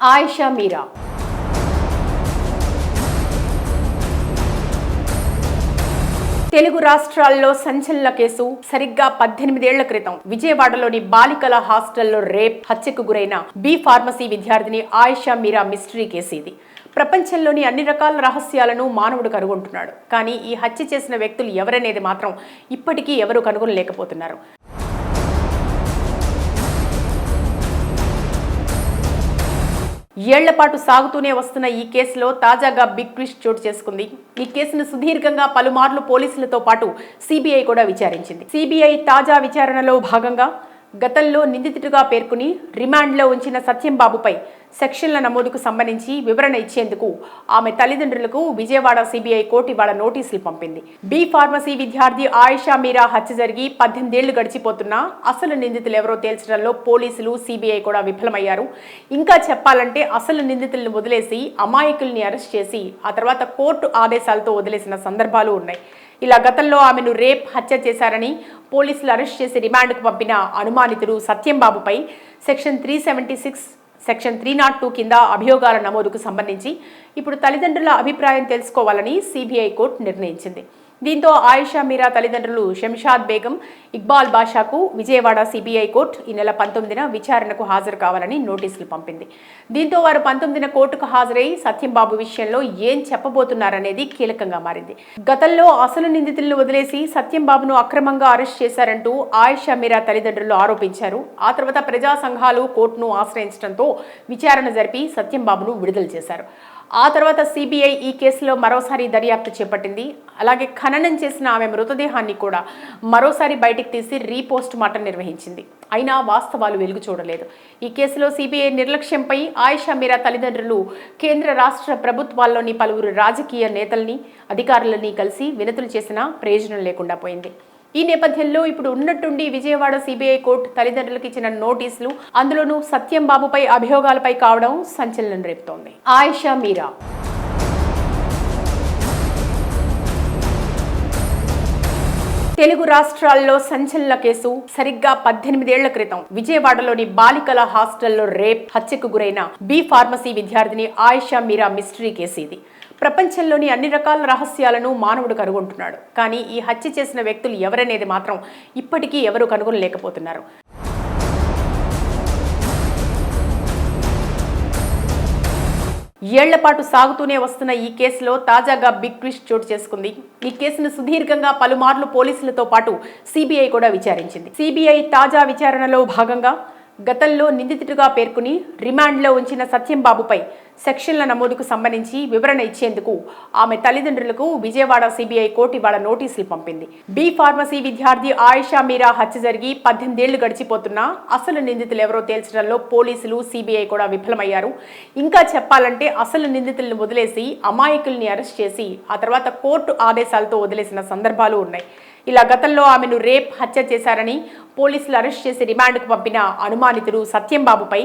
ఆయిషా మీరా తెలుగు రాష్ట్రాల్లో సంచలన కేసు. సరిగ్గా 18 ఏళ్ల క్రితం విజయవాడలోని బాలికల హాస్టల్లో రేప్ హత్యకు గురైన బి ఫార్మసీ విద్యార్థిని ఆయిషా మీరా మిస్టరీ కేసు ఇది. ప్రపంచంలోని అన్ని రకాల రహస్యాలను మానవుడు కనుగొంటున్నాడు. కానీ ఈ హత్య చేసిన వ్యక్తులు ఎవరనేది మాత్రం ఇప్పటికీ ఎవరూ కనుగొనలేకపోతున్నారు. ఏళ్లపాటు సాగుతూనే వస్తున్న ఈ కేసులో తాజాగా బిగ్ ట్విస్ట్ చోటు చేసుకుంది. ఈ కేసును సుదీర్ఘంగా పలుమార్లు పోలీసులతో పాటు సిబిఐ కూడా విచారించింది. సిబిఐ తాజా విచారణలో భాగంగా గతంలో నిందితుడిగా పేర్కొని రిమాండ్లో ఉంచిన సత్యంబాబుపై సెక్షన్ల నమోదుకు సంబంధించి వివరణ ఇచ్చేందుకు ఆమె తల్లిదండ్రులకు విజయవాడ సిబిఐ కోర్టు ఇవాళ నోటీసులు పంపింది. బి ఫార్మసీ విద్యార్థి ఆయిషా మీరా హత్య జరిగి 18 ఏళ్లు గడిచిపోతున్నా అసలు నిందితులు ఎవరో తేల్చడంలో పోలీసులు సిబిఐ కూడా విఫలమయ్యారు. ఇంకా చెప్పాలంటే అసలు నిందితులను వదిలేసి అమాయకుల్ని అరెస్ట్ చేసి ఆ తర్వాత కోర్టు ఆదేశాలతో వదిలేసిన సందర్భాలు ఉన్నాయి. ఇలా గతంలో ఆమెను రేప్ హత్య చేశారని పోలీసులు అరెస్ట్ చేసి రిమాండ్కు పంపిన అనుమానితుడు సత్యంబాబుపై సెక్షన్ 376, సెక్షన్ 302 కింద అభియోగాల నమోదుకు సంబంధించి ఇప్పుడు తల్లిదండ్రుల అభిప్రాయం తెలుసుకోవాలని సిబిఐ కోర్టు నిర్ణయించింది. దీంతో ఆయిషా మీరా తల్లిదండ్రులు శంషాద్ బేగం, ఇక్బాల్ బాషాకు విజయవాడ సిబిఐ కోర్టు ఈ నెల 19న విచారణకు హాజరు కావాలని నోటీసులు పంపింది. దీంతో వారు 19న కోర్టుకు హాజరై సత్యంబాబు విషయంలో ఏం చెప్పబోతున్నారనేది కీలకంగా మారింది. గతంలో అసలు నిందితులను వదిలేసి సత్యంబాబును అక్రమంగా అరెస్ట్ చేశారంటూ ఆయిషా మీరా తల్లిదండ్రులు ఆరోపించారు. ఆ తర్వాత ప్రజా సంఘాలు కోర్టును ఆశ్రయించడంతో విచారణ జరిపి సత్యంబాబును విడుదల చేశారు. ఆ తర్వాత సిబిఐ ఈ కేసులో మరోసారి దర్యాప్తు చేపట్టింది. అలాగే ఖననం చేసిన ఆమె మృతదేహాన్ని కూడా మరోసారి బయటికి తీసి రీపోస్ట్ మార్టం నిర్వహించింది. అయినా వాస్తవాలు వెలుగు చూడలేదు. ఈ కేసులో సిబిఐ నిర్లక్ష్యంపై ఆయిషా మీరా తల్లిదండ్రులు కేంద్ర రాష్ట్ర ప్రభుత్వాల్లోని పలువురు రాజకీయ నేతల్ని, అధికారులని కలిసి వినతులు చేసినా ప్రయోజనం లేకుండా పోయింది. ఈ నేపథ్యంలో ఇప్పుడు ఉన్నట్టుండి విజయవాడ సిబిఐ కోర్టు తల్లిదండ్రులకు ఇచ్చిన నోటీసులు, అందులోనూ సత్యంబాబుపై అభియోగాలపై కావడం సంచలనం రేపుతోంది. ఆయిషా మీరా తెలుగు రాష్ట్రాల్లో సంచలన కేసు. సరిగ్గా 18 ఏళ్ల క్రితం విజయవాడలోని బాలికల హాస్టల్లో రేప్ హత్యకు గురైన బి ఫార్మసీ విద్యార్థిని ఆయిషా మీరా మిస్టరీ కేసు ఇది. ప్రపంచంలోని అన్ని రకాల రహస్యాలను మానవుడు కనుగొంటున్నాడు. కానీ ఈ హత్య చేసిన వ్యక్తులు ఎవరనేది మాత్రం ఇప్పటికీ ఎవరూ కనుగొనలేకపోతున్నారు. ఏళ్లపాటు సాగుతూనే వస్తున్న ఈ కేసులో తాజాగా బిగ్ ట్విస్ట్ చోటు చేసుకుంది. ఈ కేసును సుదీర్ఘంగా పలుమార్లు పోలీసులతో పాటు సిబిఐ కూడా విచారించింది. సిబిఐ తాజా విచారణలో భాగంగా గతంలో నిందితుడిగా పేర్కొని రిమాండ్లో ఉంచిన సత్యంబాబుపై సెక్షన్ల నమోదుకు సంబంధించి వివరణ ఇచ్చేందుకు ఆమె తల్లిదండ్రులకు విజయవాడ సిబిఐ కోర్టు ఇవాళ నోటీసులు పంపింది. బి ఫార్మసీ విద్యార్థి ఆయిషా మీరా హత్య జరిగి 18 ఏళ్లు గడిచిపోతున్నా అసలు నిందితులు ఎవరో తేల్చడంలో పోలీసులు సిబిఐ కూడా విఫలమయ్యారు. ఇంకా చెప్పాలంటే అసలు నిందితులను వదిలేసి అమాయకుల్ని అరెస్ట్ చేసి ఆ తర్వాత కోర్టు ఆదేశాలతో వదిలేసిన సందర్భాలు ఉన్నాయి. ఇలా గతంలో ఆమెను రేప్ హత్య చేశారని పోలీసులు అరెస్ట్ చేసి రిమాండ్కు పంపిన అనుమానితుడు సత్యంబాబుపై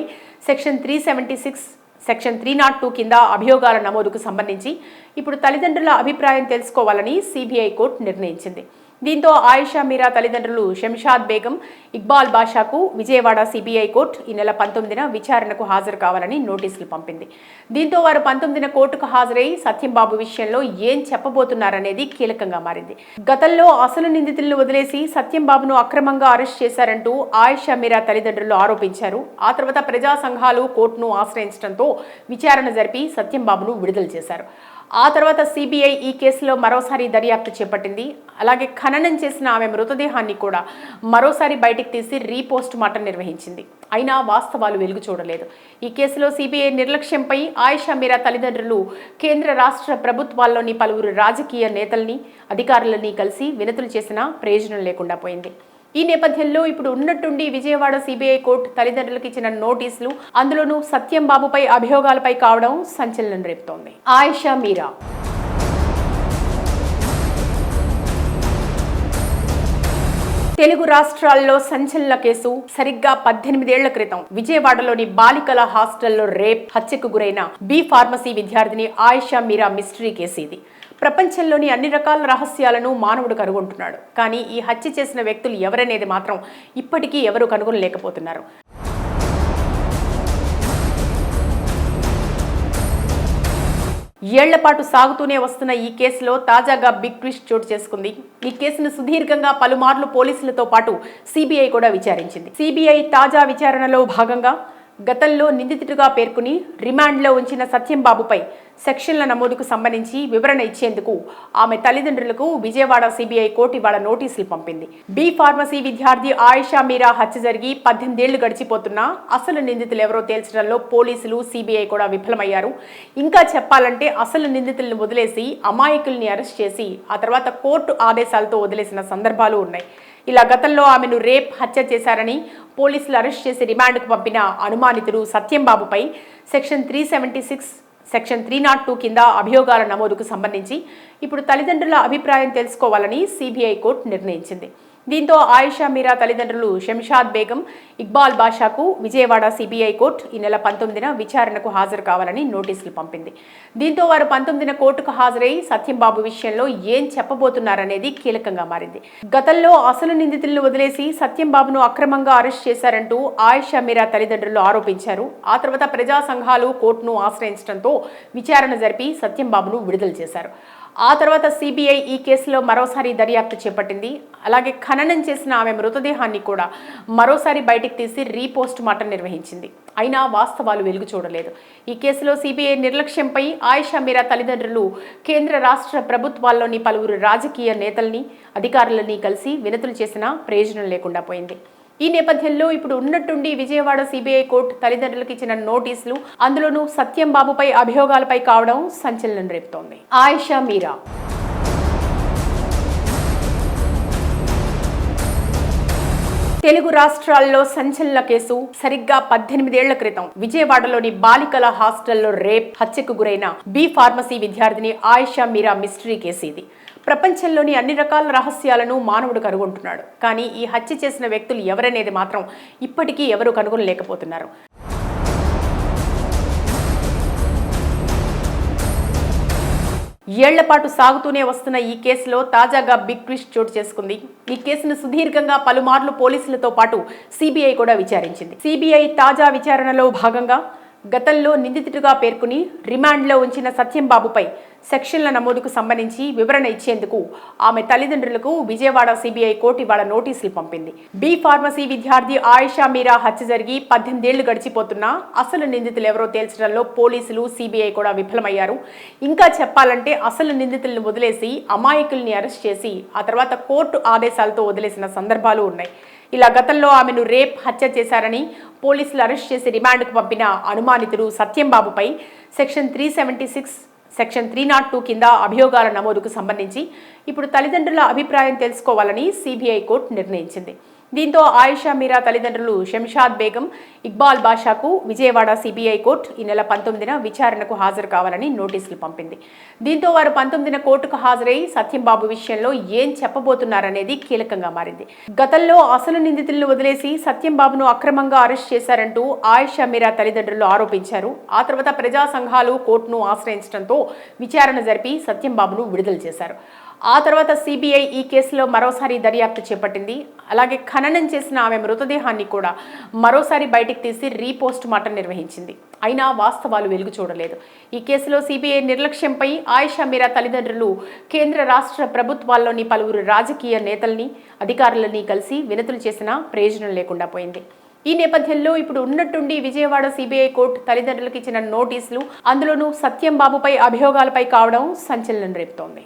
సెక్షన్ 376, సెక్షన్ 302 కింద అభియోగాల నమోదుకు సంబంధించి ఇప్పుడు తల్లిదండ్రుల అభిప్రాయం తెలుసుకోవాలని సిబిఐ కోర్టు నిర్ణయించింది. దీంతో ఆయిషా మీరా తల్లిదండ్రులు శంషాద్ బేగం, ఇక్బాల్ బాషాకు విజయవాడ సిబిఐ కోర్టు ఈ నెల 19న విచారణకు హాజరు కావాలని నోటీసులు పంపింది. దీంతో వారు 19న కోర్టుకు హాజరై సత్యంబాబు విషయంలో ఏం చెప్పబోతున్నారనేది కీలకంగా మారింది. గతంలో అసలు నిందితులను వదిలేసి సత్యంబాబును అక్రమంగా అరెస్ట్ చేశారంటూ ఆయిషా మీరా తల్లిదండ్రులు ఆరోపించారు. ఆ తర్వాత ప్రజా సంఘాలు కోర్టును ఆశ్రయించడంతో విచారణ జరిపి సత్యంబాబును విడుదల చేశారు. ఆ తర్వాత సిబిఐ ఈ కేసులో మరోసారి దర్యాప్తు చేపట్టింది. అలాగే ఖననం చేసిన ఆమె మృతదేహాన్ని కూడా మరోసారి బయటికి తీసి రీపోస్ట్ మార్టం నిర్వహించింది. అయినా వాస్తవాలు వెలుగు చూడలేదు. ఈ కేసులో సిబిఐ నిర్లక్ష్యంపై ఆయిషా మీరా తల్లిదండ్రులు కేంద్ర రాష్ట్ర ప్రభుత్వాల్లోని పలువురు రాజకీయ నేతల్ని, అధికారులని కలిసి వినతులు చేసినా ప్రయోజనం లేకుండా పోయింది. ఈ నేపథ్యంలో ఇప్పుడు ఉన్నట్టుండి విజయవాడ సిబిఐ కోర్టు తల్లిదండ్రులకు ఇచ్చిన నోటీసులు, అందులోనూ సత్యంబాబుపై అభియోగాలపై కావడం సంచలనం రేపుతోంది. ఆయిషా మీరా తెలుగు రాష్ట్రాల్లో సంచలన కేసు. సరిగ్గా 18 ఏళ్ల క్రితం విజయవాడలోని బాలికల హాస్టల్లో రేప్ హత్యకు గురైన బి ఫార్మసీ విద్యార్థిని ఆయిషా మీరా మిస్టరీ కేసు ఇది. ప్రపంచంలోని అన్ని రకాల రహస్యాలను మానవుడు కనుగొంటున్నాడు. కానీ ఈ హత్య చేసిన వ్యక్తులు ఎవరనేది మాత్రం ఇప్పటికీ ఎవరూ కనుగొనలేకపోతున్నారు. ఏళ్ల పాటు సాగుతూనే వస్తున్న ఈ కేసులో తాజాగా బిగ్ ట్విస్ట్ చోటు చేసుకుంది. ఈ కేసును సుదీర్ఘంగా పలుమార్లు పోలీసులతో పాటు సిబిఐ కూడా విచారించింది. సిబిఐ తాజా విచారణలో భాగంగా గతంలో నిందితుడిగా పేర్కొని రిమాండ్లో ఉంచిన సత్యంబాబుపై సెక్షన్ల నమోదుకు సంబంధించి వివరణ ఇచ్చేందుకు ఆమె తల్లిదండ్రులకు విజయవాడ సిబిఐ కోర్టు ఇవాళ నోటీసులు పంపింది. బి ఫార్మసీ విద్యార్థి ఆయిషా మీరా హత్య జరిగి 18 ఏళ్లు గడిచిపోతున్నా అసలు నిందితులు ఎవరో తేల్చడంలో పోలీసులు సిబిఐ కూడా విఫలమయ్యారు. ఇంకా చెప్పాలంటే అసలు నిందితులను వదిలేసి అమాయకుల్ని అరెస్ట్ చేసి ఆ తర్వాత కోర్టు ఆదేశాలతో వదిలేసిన సందర్భాలు ఉన్నాయి. ఇలా గతంలో ఆమెను రేప్ హత్య చేశారని పోలీసులు అరెస్ట్ చేసి రిమాండ్కు పంపిన అనుమానితుడు సత్యంబాబుపై సెక్షన్ 376, సెక్షన్ 302 కింద అభియోగాల నమోదుకు సంబంధించి ఇప్పుడు తల్లిదండ్రుల అభిప్రాయం తెలుసుకోవాలని సిబిఐ కోర్టు నిర్ణయించింది. దీంతో ఆయిషా మీరా తల్లిదండ్రులు శంషాద్ బేగం, ఇక్బాల్ బాషాకు విజయవాడ సిబిఐ కోర్టు ఈ నెల 19న విచారణకు హాజరు కావాలని నోటీసులు పంపింది. దీంతో వారు 19న కోర్టుకు హాజరై సత్యంబాబు విషయంలో ఏం చెప్పబోతున్నారనేది కీలకంగా మారింది. గతంలో అసలు నిందితులను వదిలేసి సత్యంబాబును అక్రమంగా అరెస్ట్ చేశారంటూ ఆయిషా మీరా తల్లిదండ్రులు ఆరోపించారు. ఆ తర్వాత ప్రజా సంఘాలు కోర్టును ఆశ్రయించడంతో విచారణ జరిపి సత్యంబాబును విడుదల చేశారు. ఆ తర్వాత సిబిఐ ఈ కేసులో మరోసారి దర్యాప్తు చేపట్టింది. అలాగే ఖననం చేసిన ఆమె మృతదేహాన్ని కూడా మరోసారి బయటికి తీసి రీపోస్ట్ మార్టం నిర్వహించింది. అయినా వాస్తవాలు వెలుగు చూడలేదు. ఈ కేసులో సిబిఐ నిర్లక్ష్యంపై ఆయిషా మీరా తల్లిదండ్రులు కేంద్ర రాష్ట్ర ప్రభుత్వాల్లోని పలువురు రాజకీయ నేతల్ని, అధికారులని కలిసి వినతులు చేసినా ప్రయోజనం లేకుండా పోయింది. ఈ నేపథ్యంలో ఇప్పుడు ఉన్నట్టుండి విజయవాడ సిబిఐ కోర్టు తల్లిదండ్రులకు ఇచ్చిన నోటీసులు, అందులోనూ సత్యంబాబుపై అభియోగాలపై కావడం సంచలనం రేపుతోంది. ఆయిషా మీరా తెలుగు రాష్ట్రాల్లో సంచలన కేసు. సరిగ్గా 18 ఏళ్ల క్రితం విజయవాడలోని బాలికల హాస్టల్లో రేప్ హత్యకు గురైన బి ఫార్మసీ విద్యార్థిని ఆయిషా మీరా మిస్టరీ కేసు ఇది. ప్రపంచంలోని అన్ని రకాల రహస్యాలను మానవుడు కనుగొంటున్నాడు. కానీ ఈ హత్య చేసిన వ్యక్తులు ఎవరనేది మాత్రం ఇప్పటికీ ఎవరూ కనుగొనలేకపోతున్నారు. ఏళ్ల పాటు సాగుతూనే వస్తున్న ఈ కేసులో తాజాగా బిగ్ ట్విస్ట్ చోటు చేసుకుంది. ఈ కేసును సుదీర్ఘంగా పలుమార్లు పోలీసులతో పాటు సిబిఐ కూడా విచారించింది. సిబిఐ తాజా విచారణలో భాగంగా గతంలో నిందితుడిగా పేర్కొని రిమాండ్లో ఉంచిన సత్యంబాబుపై సెక్షన్ల నమోదుకు సంబంధించి వివరణ ఇచ్చేందుకు ఆమె తల్లిదండ్రులకు విజయవాడ సిబిఐ కోర్టు ఇవాళ నోటీసులు పంపింది. బి ఫార్మసీ విద్యార్థి ఆయిషా మీరా హత్య జరిగి 18 ఏళ్లు గడిచిపోతున్నా అసలు నిందితులు ఎవరో తేల్చడంలో పోలీసులు సిబిఐ కూడా విఫలమయ్యారు. ఇంకా చెప్పాలంటే అసలు నిందితులను వదిలేసి అమాయకుల్ని అరెస్ట్ చేసి ఆ తర్వాత కోర్టు ఆదేశాలతో వదిలేసిన సందర్భాలు ఉన్నాయి. ఇలా గతంలో ఆమెను రేప్ హత్య చేశారని పోలీసులు అరెస్ట్ చేసి రిమాండ్కు పంపిన అనుమానితుడు సత్యంబాబుపై సెక్షన్ 376, సెక్షన్ 302 కింద అభియోగాల నమోదుకు సంబంధించి ఇప్పుడు తల్లిదండ్రుల అభిప్రాయం తెలుసుకోవాలని సిబిఐ కోర్టు నిర్ణయించింది. దీంతో ఆయిషా మీరా తల్లిదండ్రులు శంషాద్ బేగం, ఇక్బాల్ బాషాకు విజయవాడ సిబిఐ కోర్టు ఈ నెల 19న విచారణకు హాజరు కావాలని నోటీసులు పంపింది. దీంతో వారు 19న కోర్టుకు హాజరై సత్యంబాబు విషయంలో ఏం చెప్పబోతున్నారనేది కీలకంగా మారింది. గతంలో అసలు నిందితులను వదిలేసి సత్యంబాబును అక్రమంగా అరెస్ట్ చేశారంటూ ఆయిషా మీరా తల్లిదండ్రులు ఆరోపించారు. ఆ తర్వాత ప్రజా సంఘాలు కోర్టును ఆశ్రయించడంతో విచారణ జరిపి సత్యంబాబును విడుదల చేశారు. ఆ తర్వాత సిబిఐ ఈ కేసులో మరోసారి దర్యాప్తు చేపట్టింది. అలాగే ఖననం చేసిన ఆమె మృతదేహాన్ని కూడా మరోసారి బయటికి తీసి రీపోస్ట్ మార్టం నిర్వహించింది. అయినా వాస్తవాలు వెలుగు చూడలేదు. ఈ కేసులో సిబిఐ నిర్లక్ష్యంపై ఆయిషా మీరా తల్లిదండ్రులు కేంద్ర రాష్ట్ర ప్రభుత్వాల్లోని పలువురు రాజకీయ నేతల్ని, అధికారులని కలిసి వినతులు చేసినా ప్రయోజనం లేకుండా పోయింది. ఈ నేపథ్యంలో ఇప్పుడు ఉన్నట్టుండి విజయవాడ సిబిఐ కోర్టు తల్లిదండ్రులకు ఇచ్చిన నోటీసులు, అందులోనూ సత్యంబాబుపై అభియోగాలపై కావడం సంచలనం రేపుతోంది.